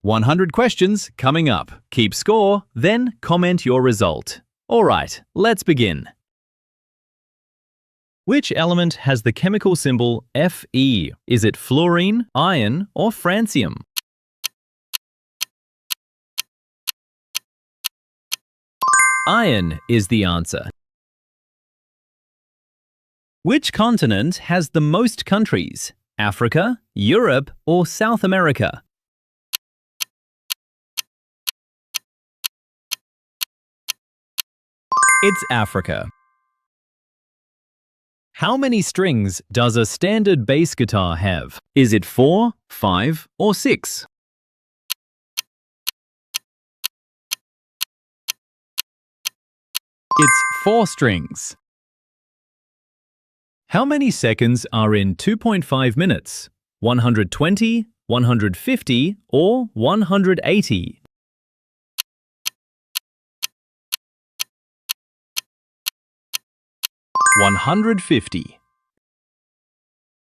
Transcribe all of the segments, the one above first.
100 questions coming up. Keep score, then comment your result. Alright, let's begin. Which element has the chemical symbol Fe? Is it fluorine, iron, or francium? Iron is the answer. Which continent has the most countries? Africa, Europe, or South America? It's Africa. How many strings does a standard bass guitar have? Is it 4, 5, or 6? It's 4 strings. How many seconds are in 2.5 minutes? 120, 150, or 180? 150.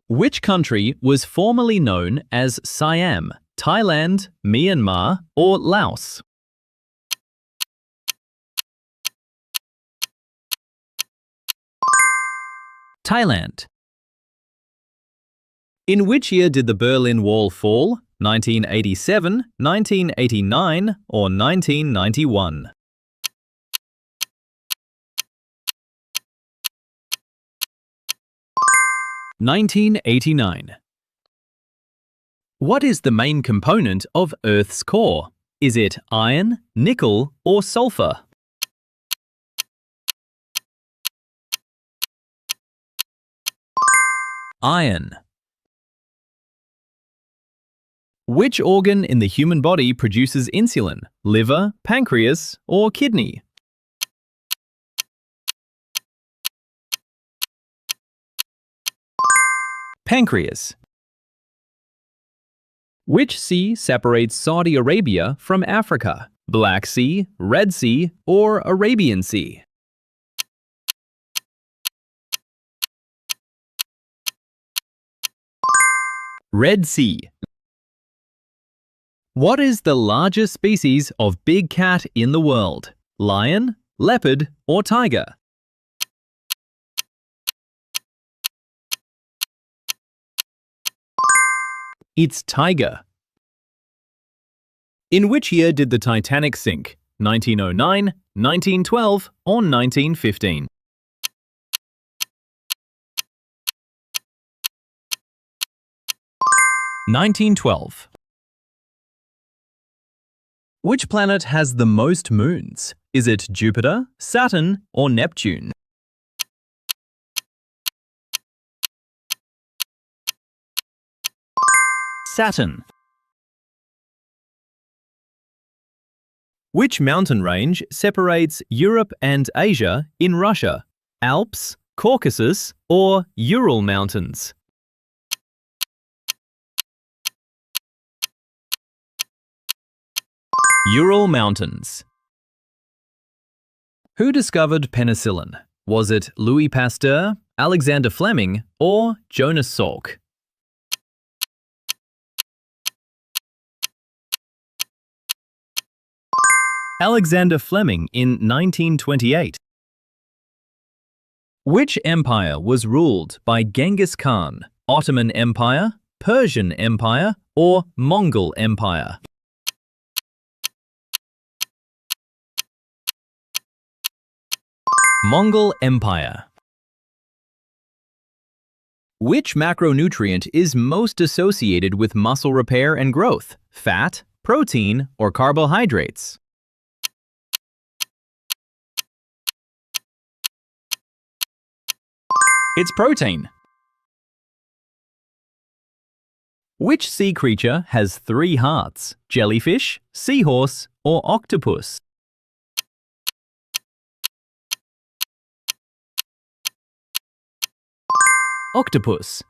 Which country was formerly known as Siam? Thailand, Myanmar, or Laos? Thailand. In which year did the Berlin Wall fall? 1987, 1989, or 1991? 1989. What is the main component of Earth's core? Is it iron, nickel, or sulfur? Iron. Which organ in the human body produces insulin? Liver, pancreas, or kidney? Pancreas. Which sea separates Saudi Arabia from Africa? Black Sea, Red Sea, or Arabian Sea? Red Sea. What is the largest species of big cat in the world? Lion, leopard, or tiger? It's tiger. In which year did the Titanic sink? 1909, 1912, or 1915? 1912. Which planet has the most moons? Is it Jupiter, Saturn, or Neptune? Saturn. Which mountain range separates Europe and Asia in Russia? Alps, Caucasus, or Ural Mountains? Ural Mountains. Who discovered penicillin? Was it Louis Pasteur, Alexander Fleming, or Jonas Salk? Alexander Fleming in 1928. Which empire was ruled by Genghis Khan? Ottoman Empire, Persian Empire, or Mongol Empire? Mongol Empire. Which macronutrient is most associated with muscle repair and growth? Fat, protein, or carbohydrates? It's protein. Which sea creature has 3 hearts? Jellyfish, seahorse, or octopus? Octopus.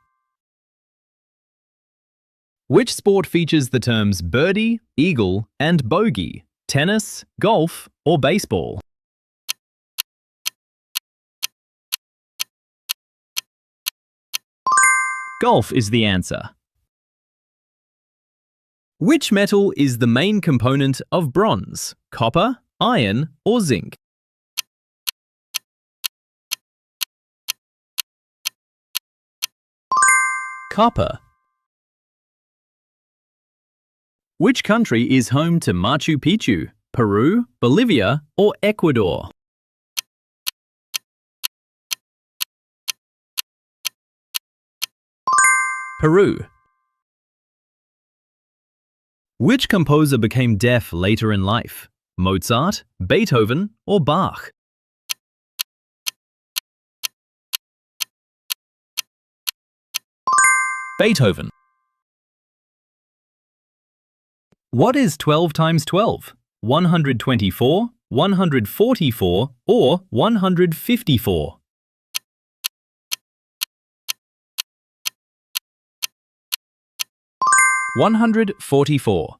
Which sport features the terms birdie, eagle, and bogey? Tennis, golf, or baseball? Golf is the answer. Which metal is the main component of bronze? Copper, iron, or zinc? Copper. Which country is home to Machu Picchu? Peru, Bolivia, or Ecuador? Peru. Which composer became deaf later in life? Mozart, Beethoven, or Bach? Beethoven. What is 12 times 12? 124, 144, or 154? 144.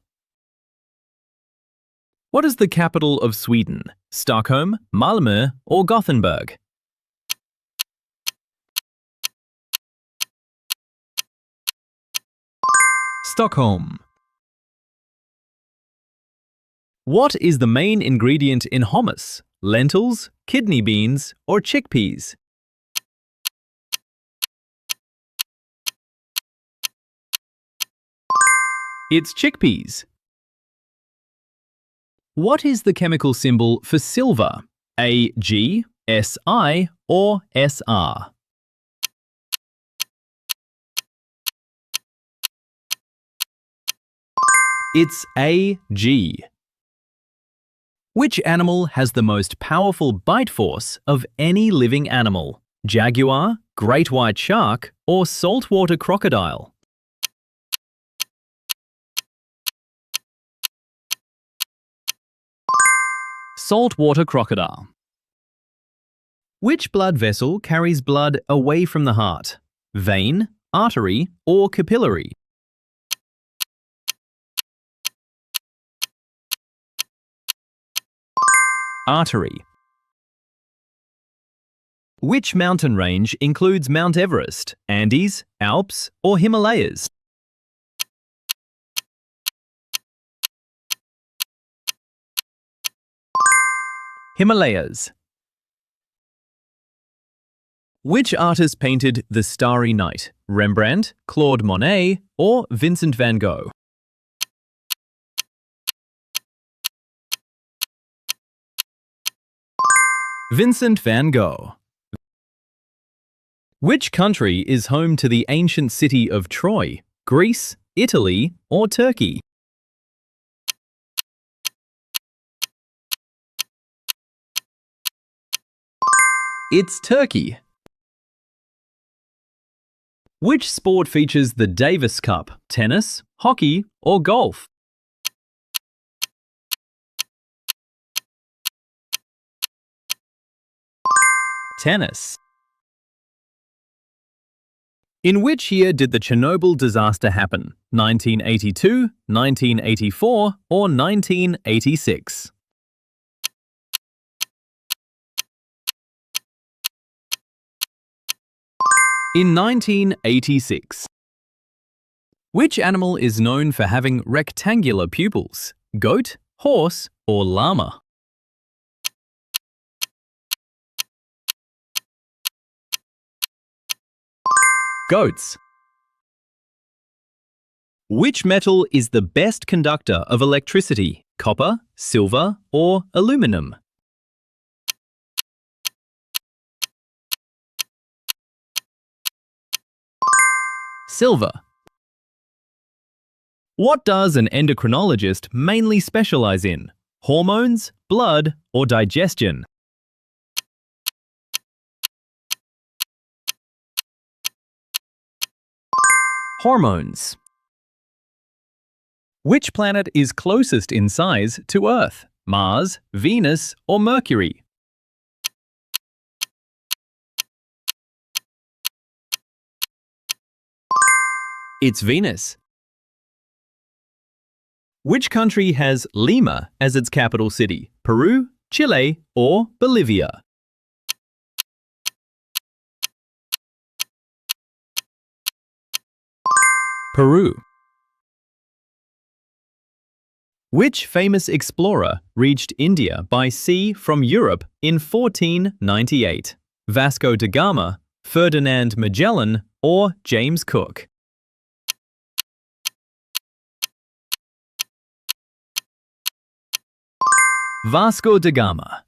What is the capital of Sweden? Stockholm, Malmö, or Gothenburg? Stockholm. What is the main ingredient in hummus? Lentils, kidney beans, or chickpeas? It's chickpeas. What is the chemical symbol for silver? Ag, Si, or Sr? It's Ag. Which animal has the most powerful bite force of any living animal? Jaguar, great white shark, or saltwater crocodile? Saltwater crocodile. Which blood vessel carries blood away from the heart? Vein, artery, or capillary? Artery. Which mountain range includes Mount Everest, Andes, Alps, or Himalayas? Himalayas. Which artist painted The Starry Night? Rembrandt, Claude Monet, or Vincent van Gogh? Vincent van Gogh. Which country is home to the ancient city of Troy? Greece, Italy, or Turkey? It's Turkey. Which sport features the Davis Cup? Tennis, hockey, or golf? Tennis. In which year did the Chernobyl disaster happen? 1982, 1984, or 1986? In 1986. Which animal is known for having rectangular pupils? Goat, horse, or llama? Goats. Which metal is the best conductor of electricity? Copper, silver, or aluminum? Silver. What does an endocrinologist mainly specialize in? Hormones, blood, or digestion? Hormones. Which planet is closest in size to Earth? Mars, Venus, or Mercury? It's Venus. Which country has Lima as its capital city? Peru, Chile, or Bolivia? Peru. Which famous explorer reached India by sea from Europe in 1498? Vasco da Gama, Ferdinand Magellan, or James Cook? Vasco da Gama.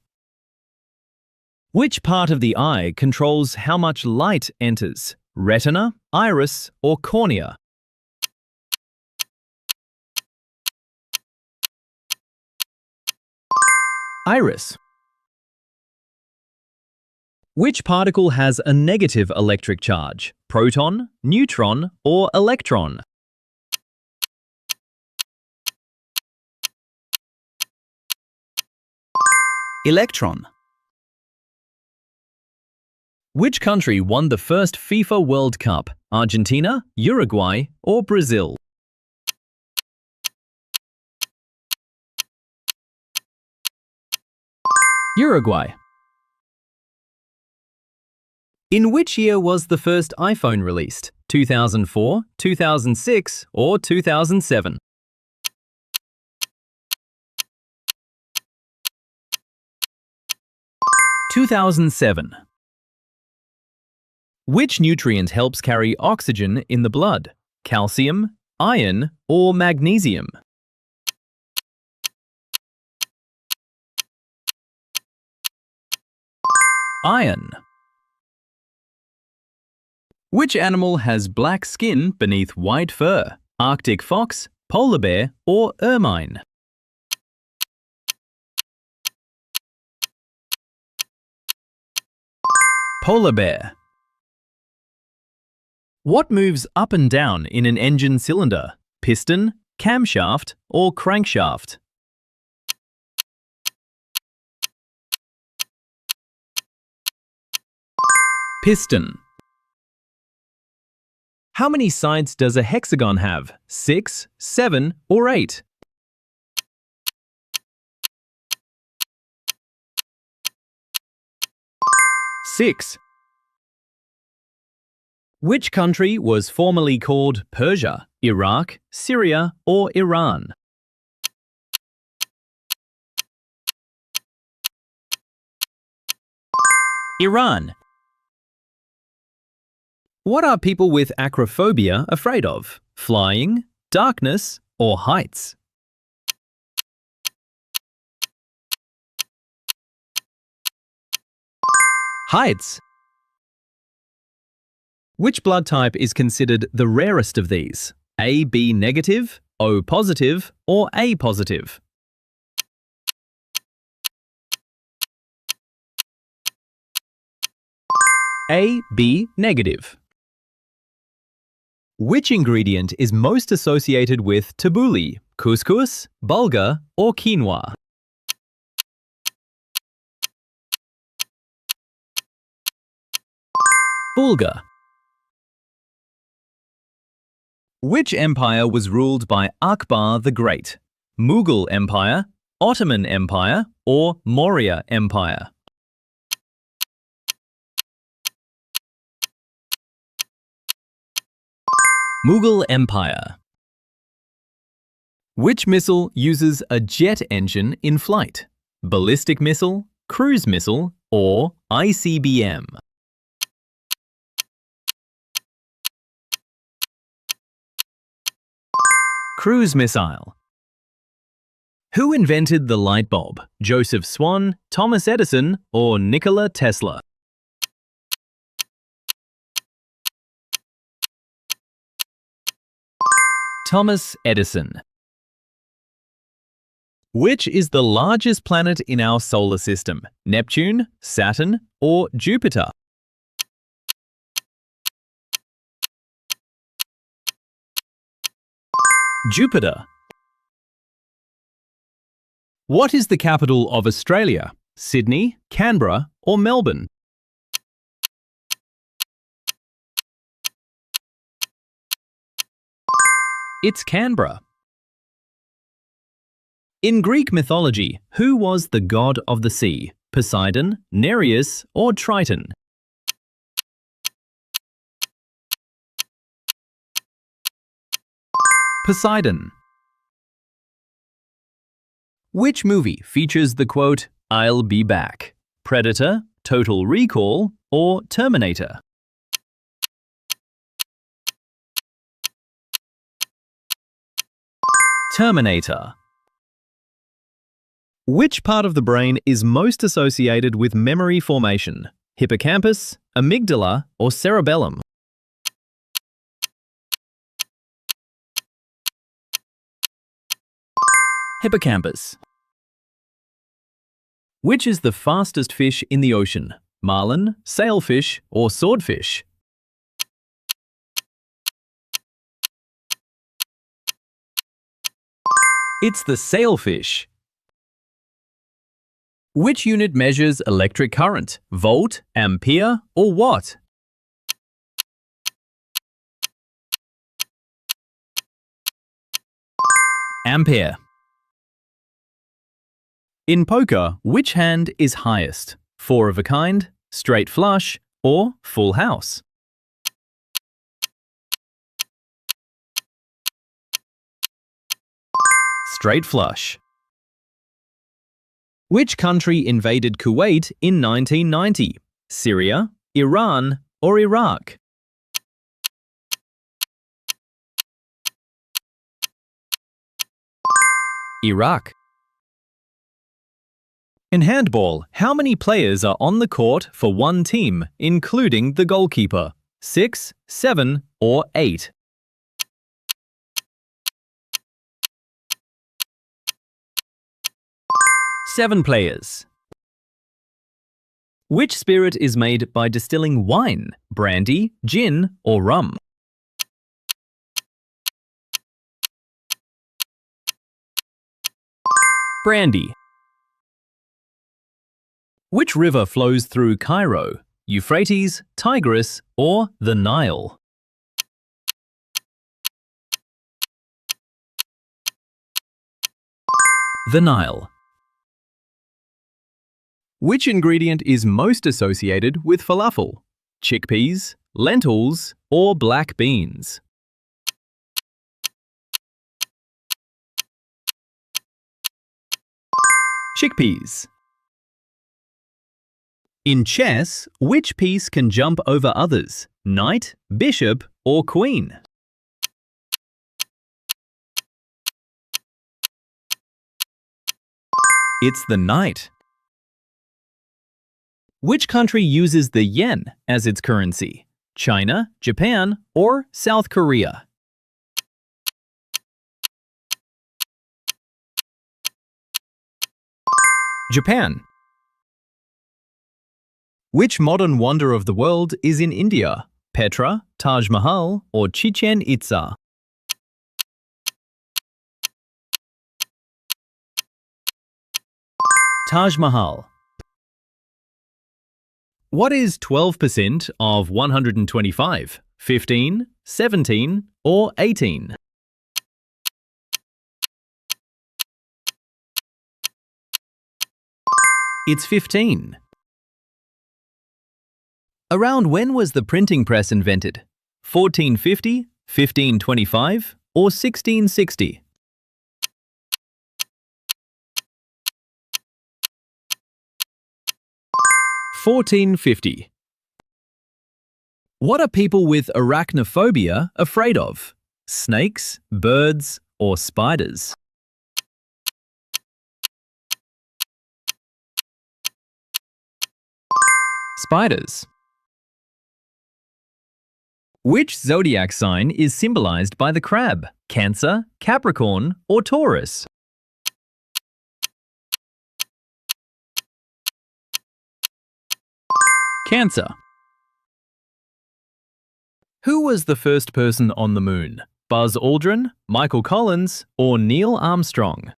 Which part of the eye controls how much light enters? Retina, iris, or cornea? Iris. Which particle has a negative electric charge? Proton, neutron, or electron? Electron. Which country won the first FIFA World Cup? Argentina, Uruguay, or Brazil? Uruguay. In which year was the first iPhone released? 2004, 2006, or 2007? (2007). Which nutrient helps carry oxygen in the blood? Calcium, iron, or magnesium? Iron. Which animal has black skin beneath white fur? Arctic fox, polar bear, or ermine? Polar bear. What moves up and down in an engine cylinder? Piston, camshaft, or crankshaft? Piston. How many sides does a hexagon have? 6, 7, or 8? 6. Which country was formerly called Persia, Iraq, Syria, or Iran? Iran. What are people with acrophobia afraid of? Flying, darkness, or heights? Heights. Which blood type is considered the rarest of these? AB negative, O positive, or A positive? AB negative. Which ingredient is most associated with tabbouleh? Couscous, bulgur, or quinoa? Bulgur. Which empire was ruled by Akbar the Great? Mughal Empire, Ottoman Empire, or Maurya Empire? Mughal Empire. Which missile uses a jet engine in flight? Ballistic missile, cruise missile, or ICBM? Cruise missile. Who invented the light bulb? Joseph Swan, Thomas Edison, or Nikola Tesla? Thomas Edison. Which is the largest planet in our solar system? Neptune, Saturn, or Jupiter? Jupiter. What is the capital of Australia? Sydney, Canberra, or Melbourne? It's Canberra. In Greek mythology, who was the god of the sea? Poseidon, Nereus, or Triton? Poseidon. Which movie features the quote, "I'll be back"? Predator, Total Recall, or Terminator? Terminator. Which part of the brain is most associated with memory formation? Hippocampus, amygdala, or cerebellum? Hippocampus. Which is the fastest fish in the ocean? Marlin, sailfish, or swordfish? It's the sailfish. Which unit measures electric current? Volt, ampere, or watt? Ampere. In poker, which hand is highest? Four of a kind, straight flush, or full house? Straight flush. Which country invaded Kuwait in 1990? Syria, Iran, or Iraq? Iraq. In handball, how many players are on the court for one team, including the goalkeeper? 6, 7, or 8? Seven players. Which spirit is made by distilling wine, brandy, gin, or rum? Brandy. Which river flows through Cairo? Euphrates, Tigris, or the Nile? The Nile. Which ingredient is most associated with falafel? Chickpeas, lentils, or black beans? Chickpeas. In chess, which piece can jump over others? Knight, bishop, or queen? It's the knight. Which country uses the yen as its currency? China, Japan, or South Korea? Japan. Which modern wonder of the world is in India? Petra, Taj Mahal, or Chichen Itza? Taj Mahal. What is 12% of 125? 15, 17, or 18? It's 15. Around when was the printing press invented? 1450, 1525, or 1660? 1450. What are people with arachnophobia afraid of? Snakes, birds, or spiders? Spiders. Which zodiac sign is symbolized by the crab? Cancer, Capricorn, or Taurus? Cancer. Who was the first person on the moon? Buzz Aldrin, Michael Collins, or Neil Armstrong?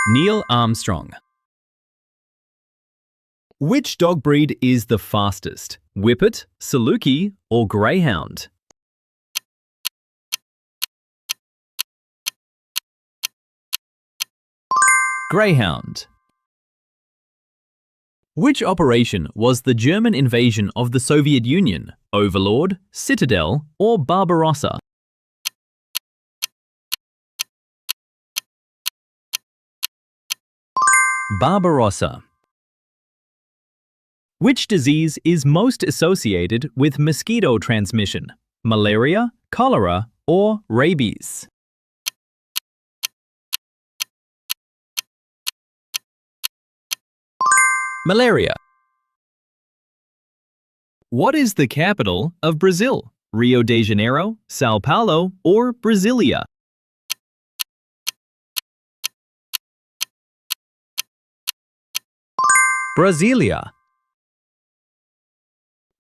Neil Armstrong. Which dog breed is the fastest? Whippet, Saluki, or Greyhound? Greyhound. Which operation was the German invasion of the Soviet Union? Overlord, Citadel, or Barbarossa? Barbarossa. Which disease is most associated with mosquito transmission? Malaria, cholera, or rabies? Malaria. What is the capital of Brazil? Rio de Janeiro, Sao Paulo, or Brasilia? Brasilia.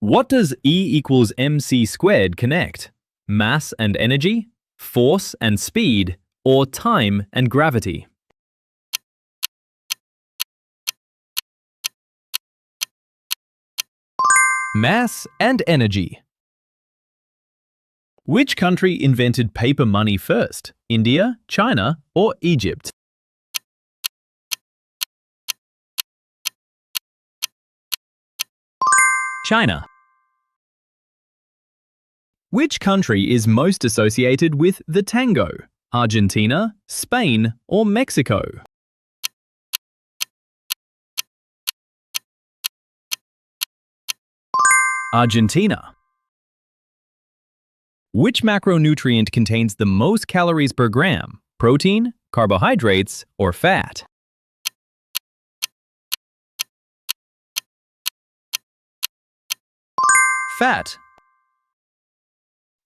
What does E equals mc squared connect? Mass and energy, force and speed, or time and gravity? Mass and energy. Which country invented paper money first? India, China, or Egypt? China. Which country is most associated with the tango? Argentina, Spain, or Mexico? Argentina. Which macronutrient contains the most calories per gram? Protein, carbohydrates, or fat? Fat.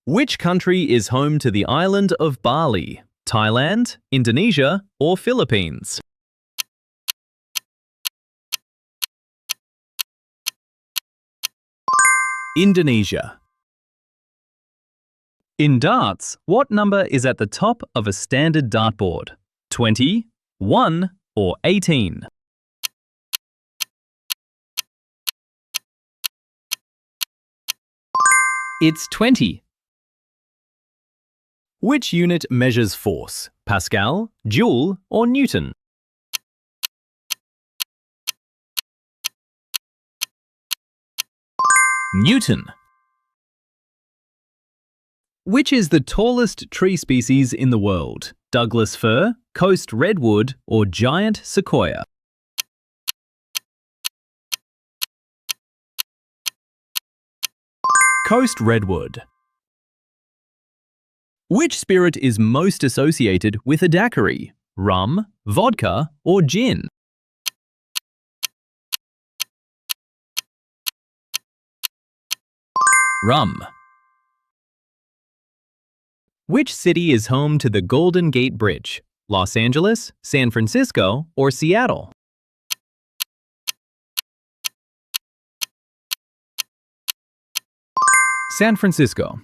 Which country is home to the island of Bali? Thailand, Indonesia, or Philippines? Indonesia. In darts, what number is at the top of a standard dartboard? 20, 1, or 18? It's 20. Which unit measures force? Pascal, Joule, or Newton? Newton. Which is the tallest tree species in the world? Douglas fir, coast redwood, or giant sequoia? Coast redwood. Which spirit is most associated with a daiquiri? Rum, vodka, or gin? Rum. Which city is home to the Golden Gate Bridge? Los Angeles, San Francisco, or Seattle? San Francisco.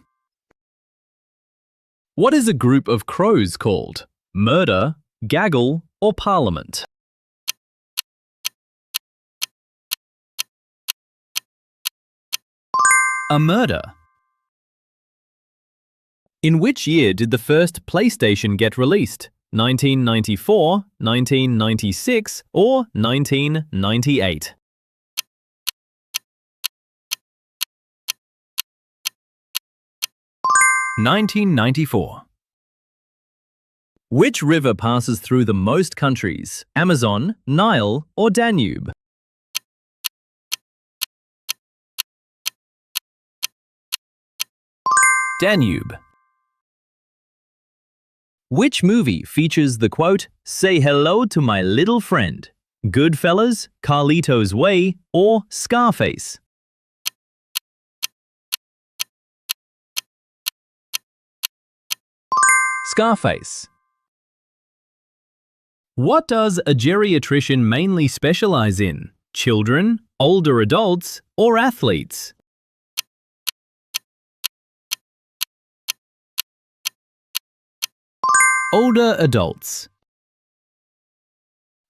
What is a group of crows called? Murder, gaggle, or parliament? A murder. In which year did the first PlayStation get released? 1994, 1996, or 1998? (1994). Which river passes through the most countries? Amazon, Nile, or Danube? Danube. Which movie features the quote, "Say hello to my little friend"? Goodfellas, Carlito's Way, or Scarface? Scarface. What does a geriatrician mainly specialize in? Children, older adults, or athletes? Older adults.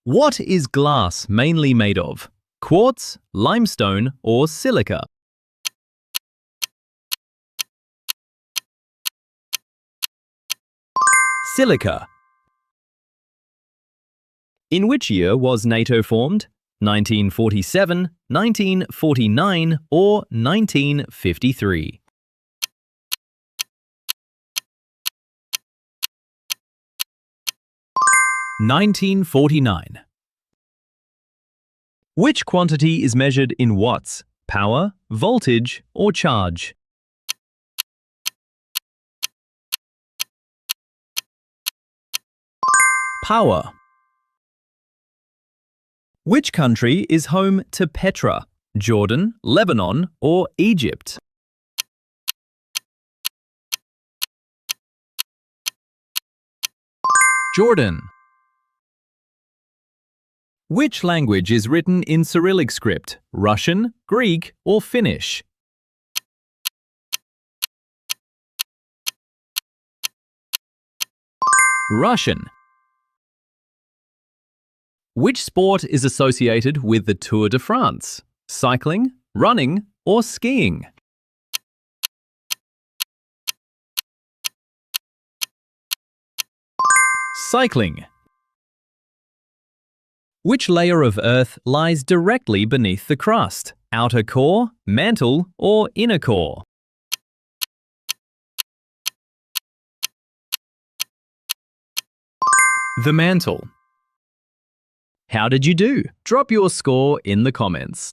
What is glass mainly made of? Quartz, limestone, or silica? Silica. In which year was NATO formed? 1947, 1949, or 1953? 1949. Which quantity is measured in watts? Power, voltage, or charge? Power. Which country is home to Petra? Jordan, Lebanon, or Egypt? Jordan. Which language is written in Cyrillic script? Russian, Greek, or Finnish? Russian. Which sport is associated with the Tour de France? Cycling, running, or skiing? Cycling. Which layer of Earth lies directly beneath the crust? Outer core, mantle, or inner core? The mantle. How did you do? Drop your score in the comments.